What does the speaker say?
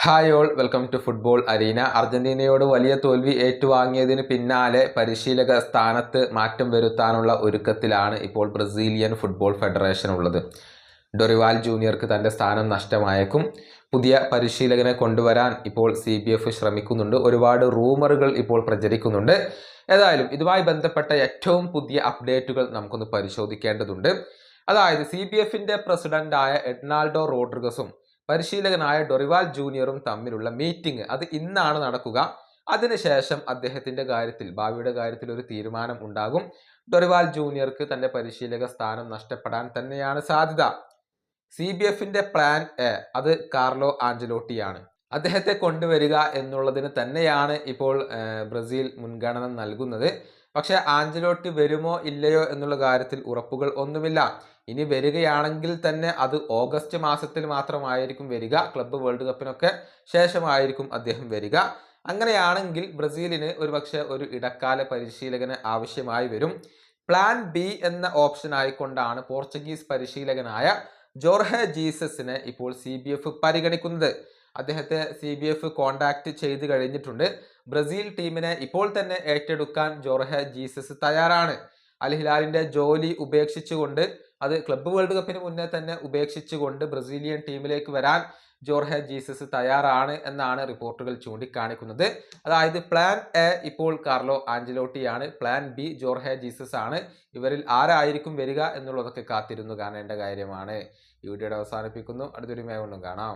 Hi all, welcome to football arena. അർജന്റീനയോട് വലിയ തോൽവി ഏറ്റുവാങ്ങിയതിന് പിന്നാലെ പരിശീലക സ്ഥാനത്ത് മാറ്റം വരുത്താനുള്ള ഒരുക്കത്തിലാണ് ഇപ്പോൾ ബ്രസീലിയൻ ഫുട്ബോൾ ഫെഡറേഷൻ ഉള്ളത്. ഡൊറിവാൽ ജൂനിയർക്ക് തൻ്റെ സ്ഥാനം നഷ്ടമായേക്കും. പുതിയ പരിശീലകനെ കൊണ്ടുവരാൻ ഇപ്പോൾ CBF ശ്രമിക്കുന്നുണ്ട്. ഒരുപാട് റൂമറുകൾ ഇപ്പോൾ പ്രചരിക്കുന്നുണ്ട്. ഏതായാലും ഇതുമായി ബന്ധപ്പെട്ട ഏറ്റവും പുതിയ അപ്ഡേറ്റുകൾ നമുക്കൊന്ന് പരിശോധിക്കേണ്ടതുണ്ട്. അതായത് CBFിൻ്റെ പ്രസിഡന്റായ എഡ്നാൾഡോ റോഡ്രിഗസും പരിശീലകനായ ഡൊറിവാൽ ജൂനിയറും തമ്മിലുള്ള മീറ്റിംഗ് അത് ഇന്നാണ് നടക്കുക. അതിനുശേഷം അദ്ദേഹത്തിന്റെ കാര്യത്തിൽ, ഭാവിയുടെ കാര്യത്തിൽ ഒരു തീരുമാനം ഉണ്ടാകും. ഡൊറിവാൽ ജൂനിയർക്ക് തന്റെ പരിശീലക സ്ഥാനം നഷ്ടപ്പെടാൻ തന്നെയാണ് സാധ്യത. CBFിന്റെ പ്ലാൻ എ അത് കാർലോ ആഞ്ചലോട്ടിയാണ്. അദ്ദേഹത്തെ കൊണ്ടുവരിക എന്നുള്ളതിന് തന്നെയാണ് ഇപ്പോൾ ബ്രസീൽ മുൻഗണന നൽകുന്നത്. പക്ഷെ ആഞ്ചലോട്ടി വരുമോ ഇല്ലയോ എന്നുള്ള കാര്യത്തിൽ ഉറപ്പുകൾ ഒന്നുമില്ല. ഇനി വരികയാണെങ്കിൽ തന്നെ അത് ഓഗസ്റ്റ് മാസത്തിൽ മാത്രമായിരിക്കും വരിക. ക്ലബ്ബ് വേൾഡ് കപ്പിനൊക്കെ ശേഷമായിരിക്കും അദ്ദേഹം വരിക. അങ്ങനെയാണെങ്കിൽ ബ്രസീലിന് ഒരുപക്ഷെ ഒരു ഇടക്കാല പരിശീലകന് ആവശ്യമായി വരും. പ്ലാൻ ബി എന്ന ഓപ്ഷൻ ആയിക്കൊണ്ടാണ് പോർച്ചുഗീസ് പരിശീലകനായ ജോർഹെ ജീസസിനെ ഇപ്പോൾ CBF പരിഗണിക്കുന്നത്. അദ്ദേഹത്തെ CBF കോണ്ടാക്ട് ചെയ്ത് കഴിഞ്ഞിട്ടുണ്ട്. ബ്രസീൽ ടീമിനെ ഇപ്പോൾ തന്നെ ഏറ്റെടുക്കാൻ ജോർഹെ ജീസസ് തയ്യാറാണ്. അൽ ഹിലാലിന്റെ ജോലി ഉപേക്ഷിച്ചുകൊണ്ട്, അത് ക്ലബ്ബ് വേൾഡ് കപ്പിന് മുന്നേ തന്നെ ഉപേക്ഷിച്ചുകൊണ്ട് ബ്രസീലിയൻ ടീമിലേക്ക് വരാൻ ജോർഹെ ജീസസ് തയ്യാറാണ് എന്നാണ് റിപ്പോർട്ടുകൾ ചൂണ്ടിക്കാണിക്കുന്നത്. അതായത് പ്ലാൻ എ ഇപ്പോൾ കാർലോ ആഞ്ചലോട്ടിയാണ്, പ്ലാൻ ബി ജോർഹെ ജീസസ് ആണ്. ഇവരിൽ ആരായിരിക്കും വരിക എന്നുള്ളതൊക്കെ കാത്തിരുന്നു കാണേണ്ട കാര്യമാണ്. ഈ വീഡിയോയുടെ അവസാനിപ്പിക്കുന്നു. അടുത്തൊരു വീഡിയോയിൽ കാണാം.